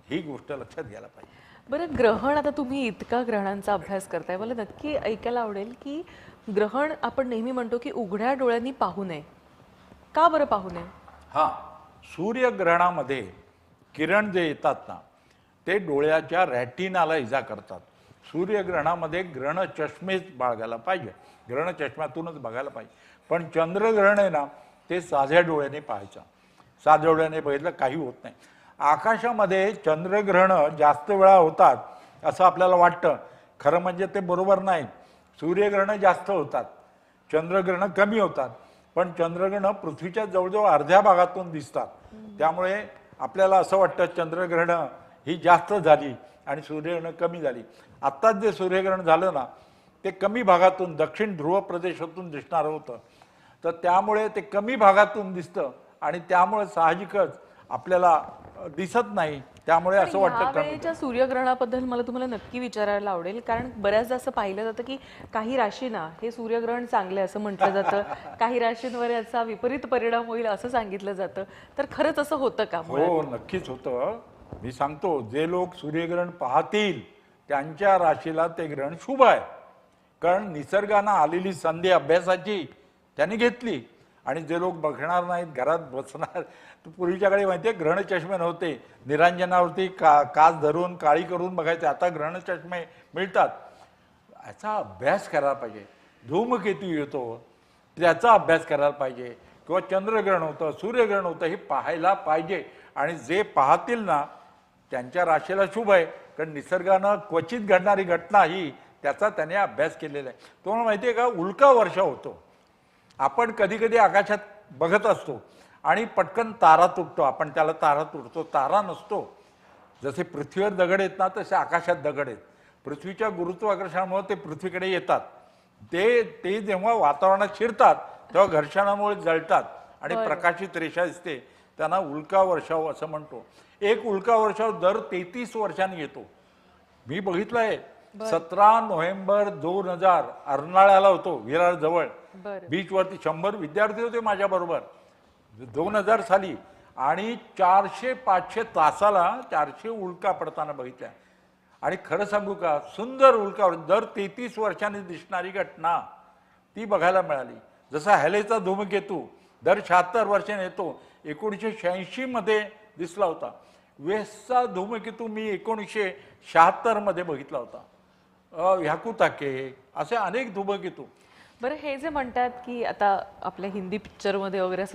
ही गोष्ट लक्षात घ्यायला पाहिजे. बरं, ग्रहण, आता तुम्ही इतका ग्रहणांचा अभ्यास करताय, मला नक्की ऐकायला आवडेल की ग्रहण आपण नेहमी म्हणतो की उघड्या डोळ्यांनी पाहू नये. का बरं पाहू नये? हां, सूर्यग्रहणामध्ये किरण जे येतात ना, ते डोळ्याच्या रॅटिनाला इजा करतात. सूर्यग्रहणामध्ये ग्रहण चष्मेच बाळगायला पाहिजे, ग्रहण चष्म्यातूनच बघायला पाहिजे. पण चंद्रग्रहण आहे ना, ते साध्या डोळ्याने पाहायचं. साध्या डोळ्याने बघितलं काही होत नाही. आकाशामध्ये चंद्रग्रहणं जास्त वेळा होतात असं आपल्याला वाटतं. खरं म्हणजे ते बरोबर नाही. सूर्यग्रहणं जास्त होतात, चंद्रग्रहणं कमी होतात. पण चंद्रग्रहणं पृथ्वीच्या जवळजवळ अर्ध्या भागातून दिसतात. त्यामुळे आपल्याला असं वाटतं चंद्रग्रहणं ही जास्त झाली आणि सूर्यग्रहणं कमी झाली. आत्ताच जे सूर्यग्रहण झालं ना, ते कमी भागातून, दक्षिण ध्रुव प्रदेशातून दिसणारं होतं. तर त्यामुळे ते कमी भागातून दिसतं आणि त्यामुळे साहजिकच आपल्याला दिसत नाही. त्यामुळे पण असं ह्या वाटतं कमी. वेळेच्या सूर्यग्रहणाबद्दल मला तुम्हाला नक्की विचारायला आवडेल, कारण बऱ्याचदा असं पाहिलं जातं की काही राशींना हे सूर्यग्रहण चांगले असं म्हटलं जातं, काही राशींवर याचा विपरीत परिणाम होईल असं सांगितलं जातं. तर खरंच असं होतं का मुळात? हो, नक्कीच होतं. मी सांगतो, जे लोक सूर्यग्रहण पाहतील त्यांच्या राशीला ते ग्रहण शुभ आहे. कारण निसर्गानं आलेली संधी अभ्यासाची त्यांनी घेतली. आणि जे लोक बघणार नाहीत, घरात बसणार, तर पूर्वीच्या काळी माहिती आहे ग्रहण चष्मे नव्हते. निरांजनावरती काच धरून काळी करून बघायचे. आता ग्रहण चष्मे मिळतात. याचा अभ्यास करायला पाहिजे. धूमकेतू येतो त्याचा अभ्यास करायला पाहिजे, किंवा चंद्रग्रहण होतं, सूर्यग्रहण होतं, हे पाहायला पाहिजे. आणि जे पाहतील ना त्यांच्या राशीला शुभ आहे. कारण निसर्गानं क्वचित घडणारी घटना ही त्याचा त्याने अभ्यास केलेला आहे. तुम्हाला माहिती आहे का, उल्का वर्षा होतो. आपण कधी कधी आकाशात बघत असतो आणि पटकन तारा तुटतो. आपण त्याला तारा तुटतो, तारा नसतो. जसे पृथ्वीवर दगड आहेत ना, तसे आकाशात दगड आहेत. पृथ्वीच्या गुरुत्वाकर्षणामुळे ते पृथ्वीकडे येतात. ते ते जेव्हा वातावरणात शिरतात तेव्हा घर्षणामुळे जळतात आणि प्रकाशित रेषा दिसते. त्यांना उल्का वर्षाव असं म्हणतो. एक उल्का वर्षाव दर 33 वर्षांनी येतो. मी बघितलंय. 17 नोव्हेंबर 2000 अर्नाळ्याला होतो, विरार जवळ बीचवरती. 100 विद्यार्थी होते माझ्या बरोबर 2000 साली. आणि 400-500 तासाला 400 उल्का पडताना बघितल्या. आणि खरं सांगू का, सुंदर उल्का दर 33 वर्षांनी दिसणारी घटना ती बघायला मिळाली. जसा हॅलेचा धूमकेतू दर 76 वर्षांनी येतो, 1986 मध्ये दिसला होता. वेस्टचा धूमकेतू मी 1976 मध्ये बघितला होता. ह्याकुताके असे अनेक धूमकेतू. बरं, हे जे म्हणतात की आता आपल्या हिंदी पिक्चरमध्ये वगैरे